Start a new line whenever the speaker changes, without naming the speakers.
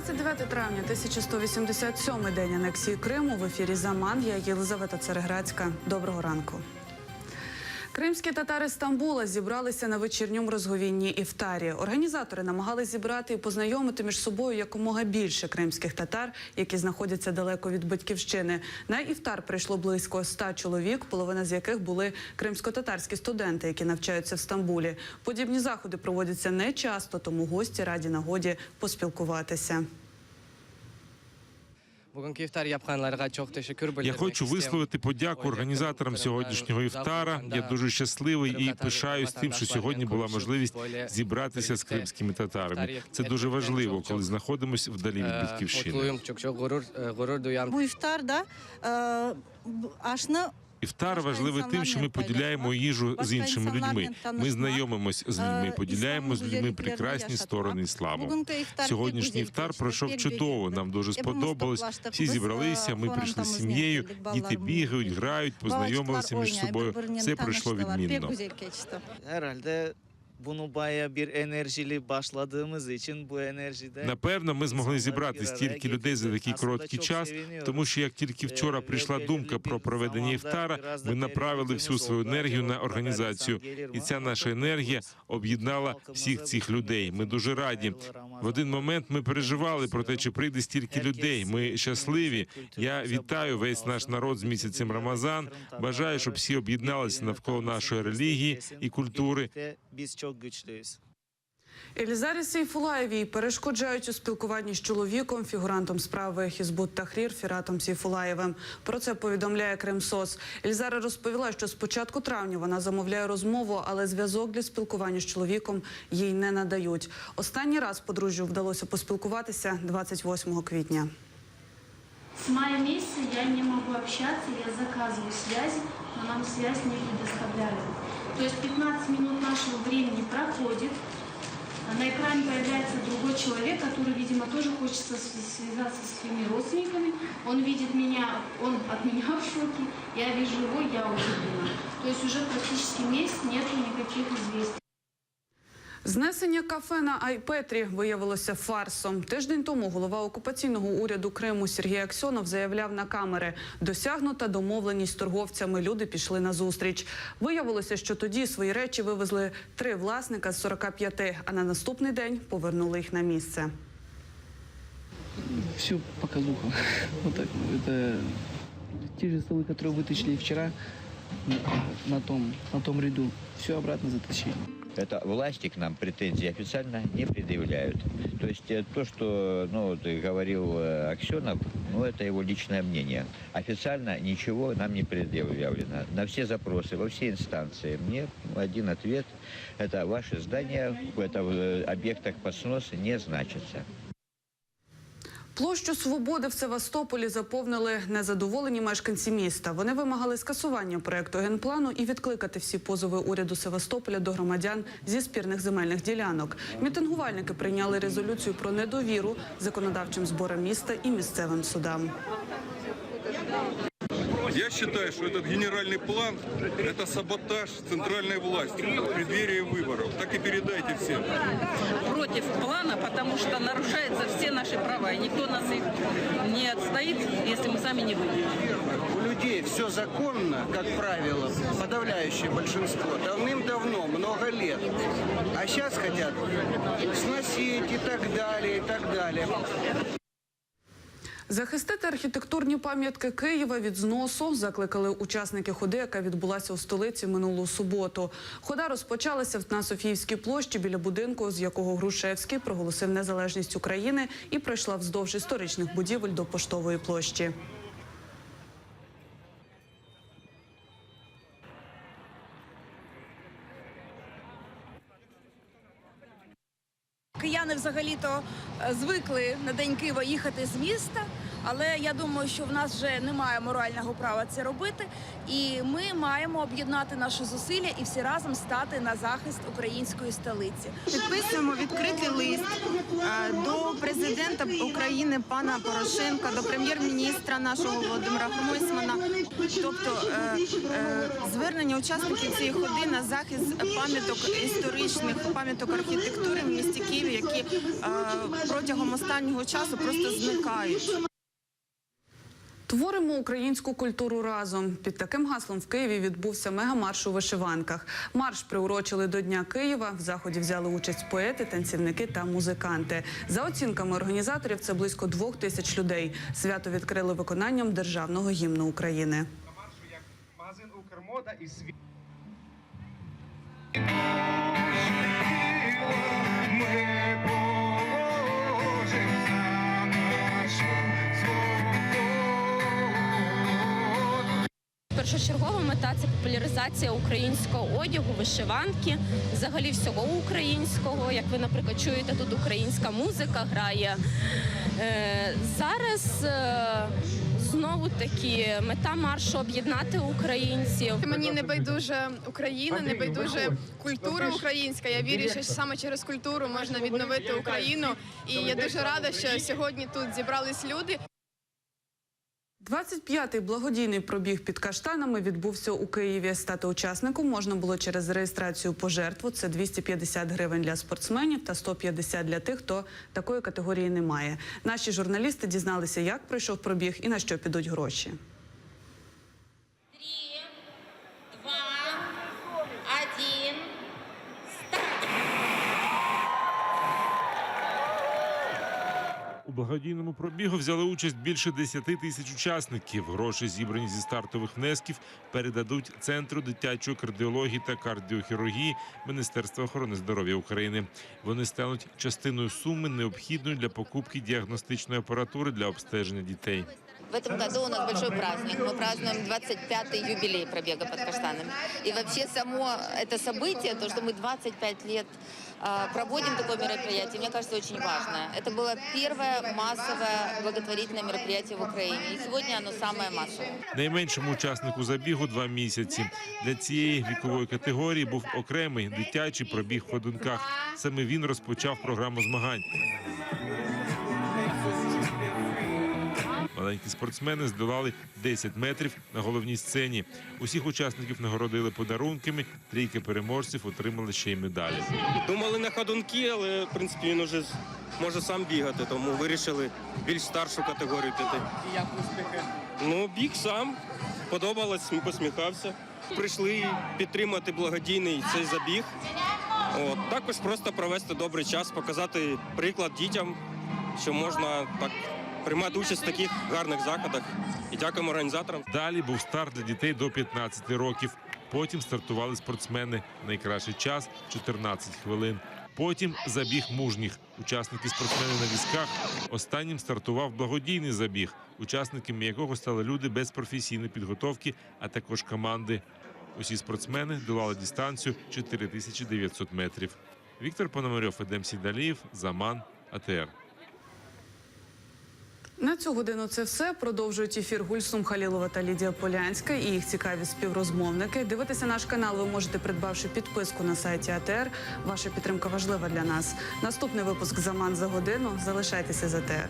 29 травня, 1187-й день анексії Криму. В ефірі «Заман». Я Єлизавета Цареградська. Доброго ранку. Кримські татари Стамбула зібралися на вечірньому розговінні іфтарі. Організатори намагались зібрати і познайомити між собою якомога більше кримських татар, які знаходяться далеко від батьківщини. На іфтар прийшло близько 100 чоловік, половина з яких були кримсько-татарські студенти, які навчаються в Стамбулі. Подібні заходи проводяться не часто, тому гості раді нагоді поспілкуватися.
Я хочу висловити подяку організаторам сьогоднішнього іфтара. Я дуже щасливий і пишаюсь тим, що сьогодні була можливість зібратися з кримськими татарами. Це дуже важливо, коли знаходимося вдалі від батьківщини. Іфтар важливий тим, що ми поділяємо їжу з іншими людьми. Ми знайомимось з людьми, поділяємо з людьми прекрасні сторони ісламу. Сьогоднішній іфтар пройшов чудово, нам дуже сподобалось. Всі зібралися, ми прийшли з сім'єю, діти бігають, грають, познайомилися між собою. Все пройшло відмінно. Напевно, ми змогли зібрати стільки людей за такий короткий час, тому що як тільки вчора прийшла думка про проведення іфтара, ми направили всю свою енергію на організацію. І ця наша енергія об'єднала всіх цих людей. Ми дуже раді. В один момент ми переживали про те, чи прийде стільки людей. Ми щасливі. Я вітаю весь наш народ з місяцем Рамазан. Бажаю, щоб всі об'єдналися навколо нашої релігії і культури.
Елізарі Сейфулаєвій перешкоджають у спілкуванні з чоловіком, фігурантом справи Хізбут Тахрір Фіратом Сейфулаєвим. Про це повідомляє Кримсоц. Елізара розповіла, що з початку травня вона замовляє розмову, але зв'язок для спілкування з чоловіком їй не надають. Останній раз подружжю вдалося поспілкуватися 28 квітня.
С мая месяца я не могу общаться, я заказываю связи, но нам связь не предоставляют. То есть 15 минут нашего времени проходит, на экране появляется другой человек, который, видимо, тоже хочет связаться со своими родственниками. Он видит меня, он от меня в шоке, я вижу его, я удивлена. То есть уже практически месяц нету никаких известий.
Знесення кафе на Айпетрі виявилося фарсом. Тиждень тому голова окупаційного уряду Криму Сергій Аксьонов заявляв на камери: досягнута домовленість з торговцями, люди пішли на зустріч. Виявилося, що тоді свої речі вивезли 3 власника з 45, а на наступний день повернули їх на місце.
Все показуха. Вот так. Это те же столы, которые вытащили вчера на том ряду. Все обратно затащили.
Это власти к нам претензий официально не предъявляют. То есть то, что говорил Аксенов, это его личное мнение. Официально ничего нам не предъявлено. На все запросы, во все инстанции мне один ответ: это ваши здания в объектах под снос не значатся.
Площу Свободи в Севастополі заповнили незадоволені мешканці міста. Вони вимагали скасування проєкту генплану і відкликати всі позови уряду Севастополя до громадян зі спірних земельних ділянок. Мітингувальники прийняли резолюцію про недовіру законодавчим зборам міста і місцевим судам.
Я считаю, что этот генеральный план – это саботаж центральной власти в преддверии выборов. Так и передайте всем.
Против плана, потому что нарушаются все наши права, и никто нас их не отстоит, если мы сами не выйдем.
У людей все законно, как правило, подавляющее большинство, давным-давно, много лет. А сейчас хотят сносить и так далее, и так далее.
Захистити архітектурні пам'ятки Києва від зносу закликали учасники ходи, яка відбулася у столиці минулу суботу. Хода розпочалася на Софіївській площі біля будинку, з якого Грушевський проголосив незалежність України, і пройшла вздовж історичних будівель до Поштової площі.
Кияни взагалі-то звикли на День Києва їхати з міста, але я думаю, що в нас вже немає морального права це робити. І ми маємо об'єднати наші зусилля і всі разом стати на захист української столиці.
Підписуємо відкритий лист до президента України пана Порошенка, до прем'єр-міністра нашого Володимира Гройсмана. Тобто звернення учасників цієї ходи на захист пам'яток історичних, пам'яток архітектури в місті Києві, які протягом останнього часу просто зникають.
Творимо українську культуру разом. Під таким гаслом в Києві відбувся мегамарш у вишиванках. Марш приурочили до Дня Києва. В заході взяли участь поети, танцівники та музиканти. За оцінками організаторів, це близько 2000 людей. Свято відкрили виконанням Державного гімну України.
Магазин «Укрмода» і світ.
Першочергова мета – це популяризація українського одягу, вишиванки, взагалі всього українського. Як ви, наприклад, чуєте, тут українська музика грає. Зараз знову-таки мета маршу – об'єднати українців.
Мені не байдуже Україна, не байдуже культура українська. Я вірю, що саме через культуру можна відновити Україну. І я дуже рада, що сьогодні тут зібрались люди.
25-й благодійний пробіг під каштанами відбувся у Києві. Стати учасником можна було через реєстрацію пожертву. Це 250 гривень для спортсменів та 150 для тих, хто такої категорії не має. Наші журналісти дізналися, як пройшов пробіг і на що підуть гроші.
3, 2, 1.
У благодійному пробігу взяли участь більше 10 тисяч учасників. Гроші, зібрані зі стартових внесків, передадуть Центру дитячої кардіології та кардіохірургії Міністерства охорони здоров'я України. Вони стануть частиною суми, необхідної для покупки діагностичної апаратури для обстеження дітей.
В этом году у нас большой праздник. Мы празднуем 25-й юбилей пробега под каштанами. И вообще само это событие, то, что мы 25 лет проводим такое мероприятие, мне кажется, очень важно. Это было первое массовое благотворительное мероприятие в Украине. И сегодня оно самое массовое.
Найменшому учаснику забігу 2 місяці. Для цієї вікової категорії був окремий дитячий пробіг в ходунках. Саме він розпочав програму змагань. Маленькі спортсмени здолали 10 метрів на головній сцені. Усіх учасників нагородили подарунками, 3 переможців отримали ще й медалі.
Думали на ходунки, але, в принципі, він уже може сам бігати, тому вирішили більш старшу категорію піти.
І як успіхи?
Ну, біг сам, подобалось, посміхався. Прийшли підтримати благодійний цей забіг. Також просто провести добрий час, показати приклад дітям, що можна так приймати участь в таких гарних заходах. І дякуємо організаторам.
Далі був старт для дітей до 15 років. Потім стартували спортсмени. Найкращий час – 14 хвилин. Потім забіг мужніх. Учасники-спортсмени на візках. Останнім стартував благодійний забіг, учасниками якого стали люди без професійної підготовки, а також команди. Усі спортсмени долали дистанцію 4900 метрів. Віктор Пономарьов, Едем Сідалієв, Заман, АТР.
На цю годину це все. Продовжують ефір Гульсум Халілова та Лідія Полянська і їх цікаві співрозмовники. Дивитися наш канал ви можете, придбавши підписку на сайті АТР. Ваша підтримка важлива для нас. Наступний випуск «Заман за годину». Залишайтеся з АТР.